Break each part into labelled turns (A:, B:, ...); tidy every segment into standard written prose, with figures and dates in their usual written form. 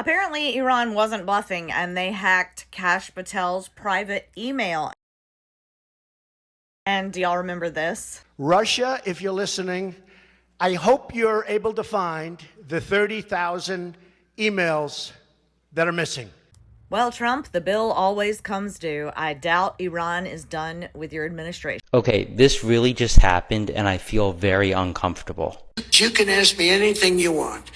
A: Apparently, Iran wasn't bluffing and they hacked Kash Patel's private email. And do y'all remember this?
B: Russia, if you're listening, I hope you're able to find the 30,000 emails that are missing.
A: Well, Trump, the bill always comes due. I doubt Iran is done with your administration.
C: Okay, this really just happened and I feel very uncomfortable.
D: You can ask me anything you want.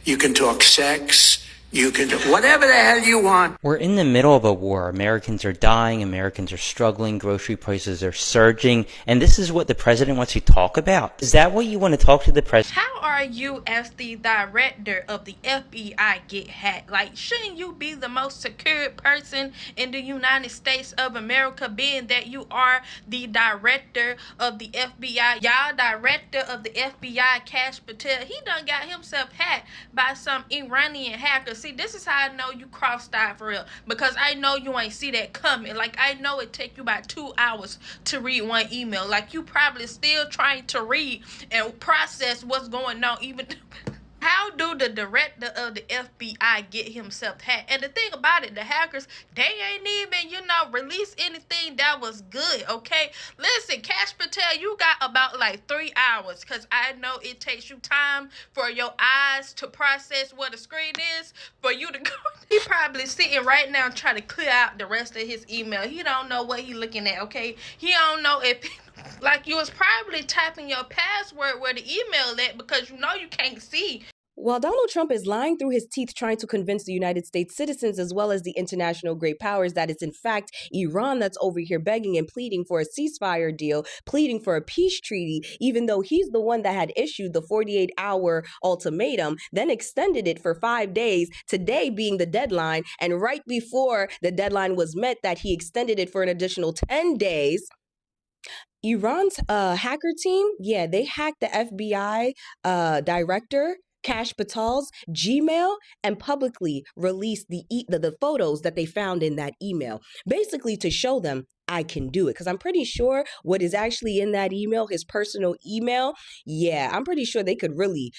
D: You can talk sex. You can do whatever the hell you want.
C: We're in the middle of a war. Americans are dying. Americans are struggling. Grocery prices are surging. And this is what the president wants to talk about? Is that what you want to talk to the president?
E: How are you, as the director of the FBI, get hacked? Like, shouldn't you be the most secure person in the United States of America, being that you are the director of the FBI? Y'all director of the FBI, Kash Patel, he done got himself hacked by some Iranian hackers. See, this is how I know you crossed out for real, because I know you ain't see that coming. Like, I know it take you about 2 hours to read one email. Like, you probably still trying to read and process what's going on. Even how do the director of the FBI get himself hacked? And the thing about it, the hackers, they ain't even, release anything that was good, okay? Listen, Kash Patel, you got about like 3 hours, because I know it takes you time for your eyes to process what a screen is, for you to go. He probably sitting right now trying to clear out the rest of his email. He don't know what he looking at, okay? He don't know if... Like, you was probably typing your password where the email at, because you know you can't see.
F: While Donald Trump is lying through his teeth trying to convince the United States citizens as well as the international great powers that it's in fact Iran that's over here begging and pleading for a ceasefire deal, pleading for a peace treaty, even though he's the one that had issued the 48-hour ultimatum, then extended it for 5 days, today being the deadline, and right before the deadline was met that he extended it for an additional 10 days. Iran's hacker team, they hacked the FBI director, Kash Patel's Gmail, and publicly released the photos that they found in that email, basically to show them, I can do it. Because I'm pretty sure what is actually in that email, his personal email, I'm pretty sure they could really,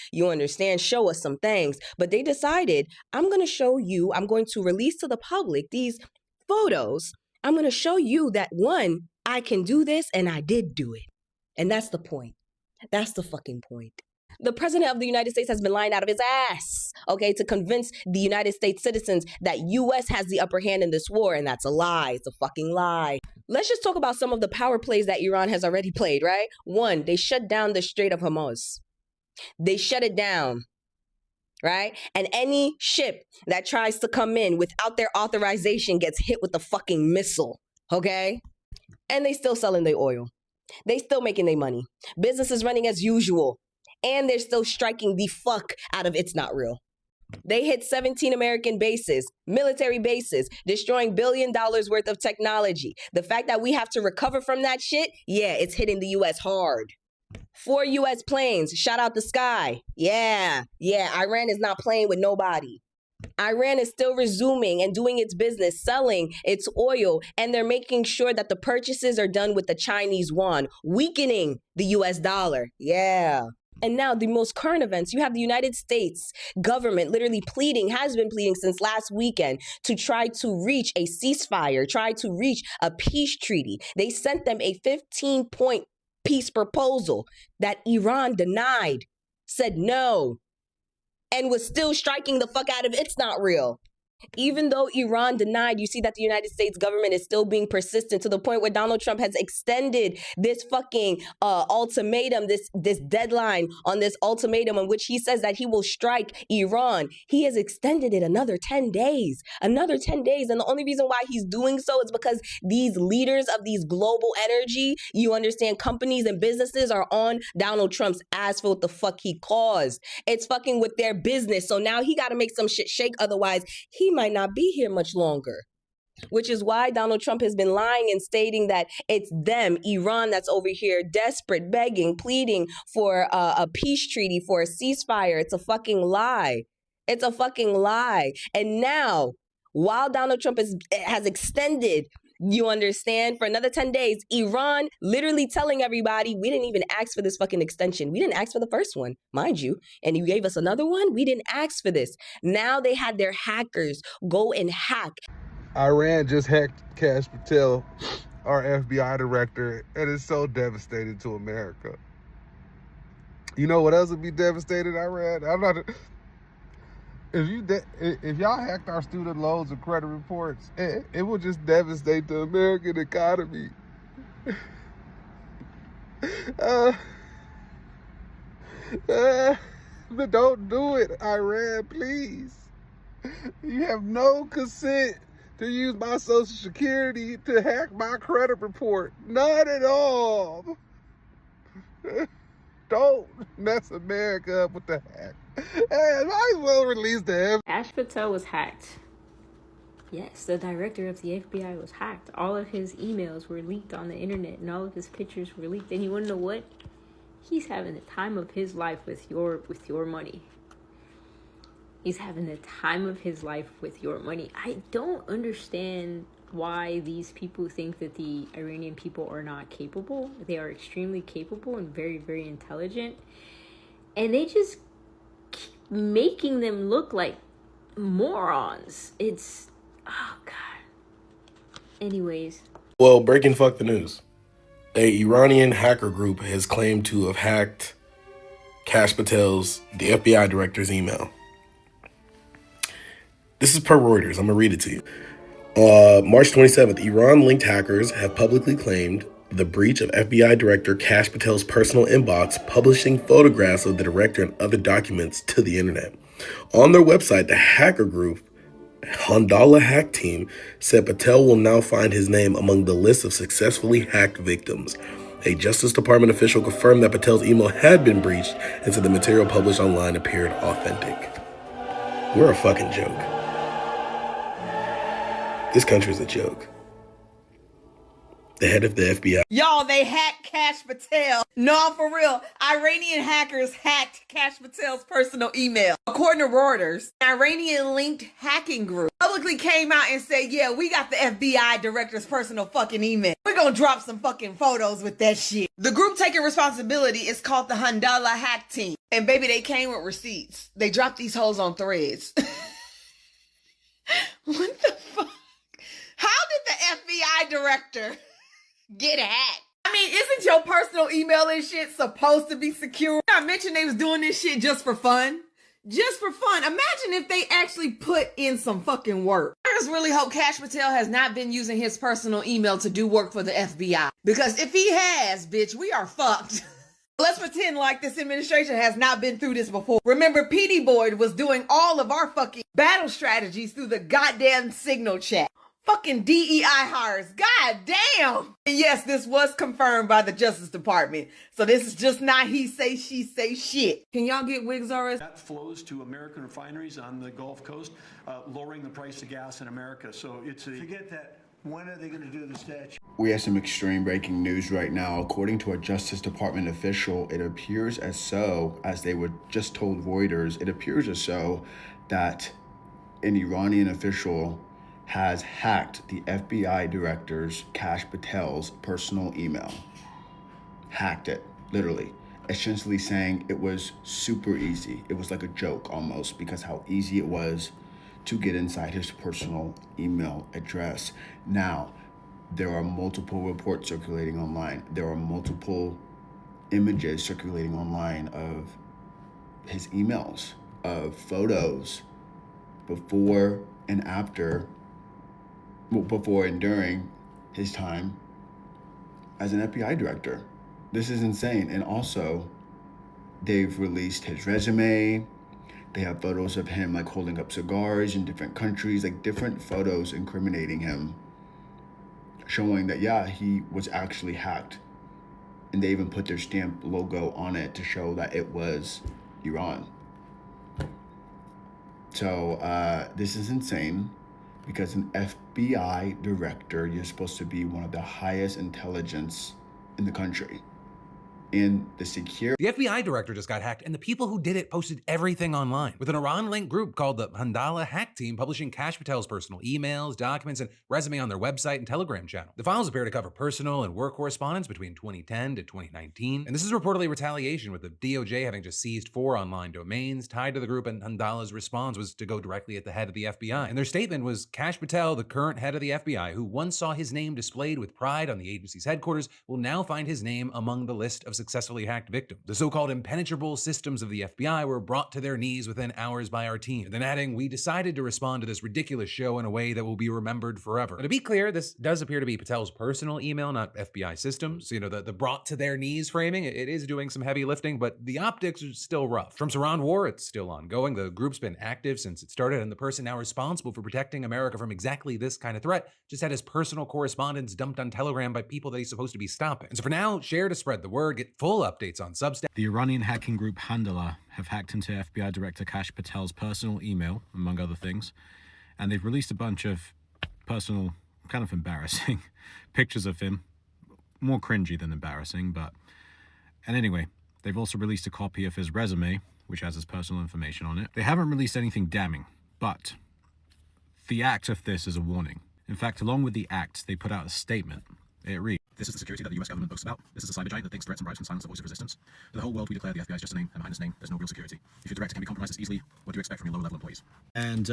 F: show us some things. But they decided, I'm going to release to the public these photos. I'm going to show you that, one, I can do this, and I did do it. And that's the point. That's the fucking point. The president of the United States has been lying out of his ass, okay, to convince the United States citizens that U.S. has the upper hand in this war, and that's a lie. It's a fucking lie. Let's just talk about some of the power plays that Iran has already played, right? One, they shut down the Strait of Hormuz. They shut it down, right? And any ship that tries to come in without their authorization gets hit with a fucking missile, okay? And they still selling their oil. They still making their money. Business is running as usual. And they're still striking the fuck out of It's Not Real. They hit 17 American bases, military bases, destroying $1 billion worth of technology. The fact that we have to recover from that shit, it's hitting the U.S. hard. 4 U.S. planes shot out the sky. Iran is not playing with nobody. Iran is still resuming and doing its business, selling its oil, and they're making sure that the purchases are done with the Chinese yuan, weakening the U.S. dollar. And now the most current events, you have the United States government literally has been pleading since last weekend to try to reach a ceasefire, try to reach a peace treaty. They sent them a 15-point peace proposal that Iran denied, said no, and was still striking the fuck out of It's Not Real. Even though Iran denied, you see that the United States government is still being persistent to the point where Donald Trump has extended this fucking ultimatum, this deadline on this ultimatum in which he says that he will strike Iran. He has extended it another 10 days. And the only reason why he's doing so is because these leaders of these global energy, companies and businesses are on Donald Trump's ass for what the fuck he caused. It's fucking with their business. So now he got to make some shit shake. Otherwise, he might not be here much longer, which is why Donald Trump has been lying and stating that it's them, Iran, that's over here desperate, begging, pleading for a peace treaty, for a ceasefire. It's a fucking lie. It's a fucking lie. And now, while Donald Trump has extended You understand? For another 10 days, Iran literally telling everybody, we didn't even ask for this fucking extension. We didn't ask for the first one, mind you. And you gave us another one? We didn't ask for this. Now they had their hackers go and hack.
G: Iran just hacked Kash Patel, our FBI director, and it's so devastating to America. You know what else would be devastating, Iran? If y'all hacked our student loans and credit reports, it will just devastate the American economy. But don't do it, Iran, please. You have no consent to use my Social Security to hack my credit report. Not at all. Don't mess America up with the hack. Hey, might as well release the
H: Kash Patel was hacked. Yes, the director of the FBI was hacked. All of his emails were leaked on the internet, and all of his pictures were leaked. And you want to know what? He's having the time of his life with your money. He's having the time of his life with your money. I don't understand why these people think that the Iranian people are not capable. They are extremely capable and very, very intelligent. And they just keep making them look like morons. It's, oh God. Anyways.
I: Well, breaking fuck the news. A Iranian hacker group has claimed to have hacked Kash Patel's, the FBI director's email. This is per Reuters. I'm going to read it to you. March 27th, Iran-linked hackers have publicly claimed the breach of FBI Director Kash Patel's personal inbox, publishing photographs of the director and other documents to the internet. On their website, the hacker group, Handala Hack Team, said Patel will now find his name among the list of successfully hacked victims. A Justice Department official confirmed that Patel's email had been breached and said the material published online appeared authentic. We're a fucking joke. This country's a joke. The head of the FBI.
A: Y'all, they hacked Kash Patel. No, for real. Iranian hackers hacked Kash Patel's personal email. According to Reuters, an Iranian-linked hacking group publicly came out and said, yeah, we got the FBI director's personal fucking email. We're gonna drop some fucking photos with that shit. The group taking responsibility is called the Handala Hack Team. And baby, they came with receipts. They dropped these hoes on threads. What the fuck? How did the FBI director get hacked? I mean, isn't your personal email and shit supposed to be secure? I mentioned they was doing this shit just for fun. Just for fun. Imagine if they actually put in some fucking work. I just really hope Kash Patel has not been using his personal email to do work for the FBI. Because if he has, bitch, we are fucked. Let's pretend like this administration has not been through this before. Remember, PD Boyd was doing all of our fucking battle strategies through the goddamn Signal chat. Fucking DEI hires. God damn. And yes, this was confirmed by the Justice Department. So this is just not he say, she say shit. Can y'all get wigs RS?
J: That flows to American refineries on the Gulf Coast, lowering the price of gas in America. So it's a... Forget that. When are they going to do the statute?
K: We have some extreme breaking news right now. According to a Justice Department official, it appears as so, as they were just told Reuters, it appears as so that an Iranian official has hacked the FBI director's Kash Patel's personal email. Hacked it, literally. Essentially saying it was super easy. It was like a joke almost, because how easy it was to get inside his personal email address. Now, there are multiple reports circulating online. There are multiple images circulating online of his emails, of photos before and after, before and during his time as an FBI director. This is insane. And also, they've released his resume. They have photos of him like holding up cigars in different countries, like different photos incriminating him, showing that, yeah, he was actually hacked. And they even put their stamp logo on it to show that it was Iran. So this is insane, because an FBI director, you're supposed to be one of the highest intelligence in the country. in the security.
L: The FBI director just got hacked, and the people who did it posted everything online, with an Iran-linked group called the Handala Hack Team publishing Kash Patel's personal emails, documents, and resume on their website and Telegram channel. The files appear to cover personal and work correspondence between 2010 to 2019, and this is reportedly retaliation, with the DOJ having just seized 4 online domains tied to the group, and Handala's response was to go directly at the head of the FBI. And their statement was, Kash Patel, the current head of the FBI, who once saw his name displayed with pride on the agency's headquarters, will now find his name among the list of successfully hacked victims. The so-called impenetrable systems of the FBI were brought to their knees within hours by our team. And then adding, we decided to respond to this ridiculous show in a way that will be remembered forever. Now, to be clear, this does appear to be Patel's personal email, not FBI systems. You know, the brought to their knees framing, it is doing some heavy lifting, but the optics are still rough. Trump's Iran war, it's still ongoing. The group's been active since it started, and the person now responsible for protecting America from exactly this kind of threat just had his personal correspondence dumped on Telegram by people that he's supposed to be stopping. And so for now, share to spread the word, get full updates on Substack.
M: The Iranian hacking group Handala have hacked into FBI Director Kash Patel's personal email, among other things, and they've released a bunch of personal, kind of embarrassing pictures of him. More cringy than embarrassing, but... And anyway, they've also released a copy of his resume, which has his personal information on it. They haven't released anything damning, but the act of this is a warning. In fact, along with the act, they put out a statement. It reads, "This is the security that the US government boasts about. This is a cyber giant that thinks threats and bribes can silence the voice of resistance. To the whole world, we declare the FBI is just a name, and behind this name, there's no real security. If your director can be compromised this easily, what do you expect from your lower-level employees?" And,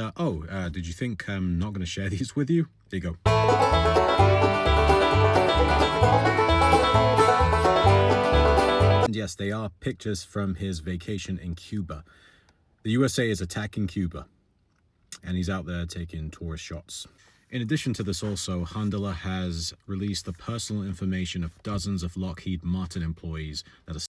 M: did you think I'm not going to share these with you? There you go. And yes, they are pictures from his vacation in Cuba. The USA is attacking Cuba, and he's out there taking tourist shots. In addition to this also, Handala has released the personal information of dozens of Lockheed Martin employees that are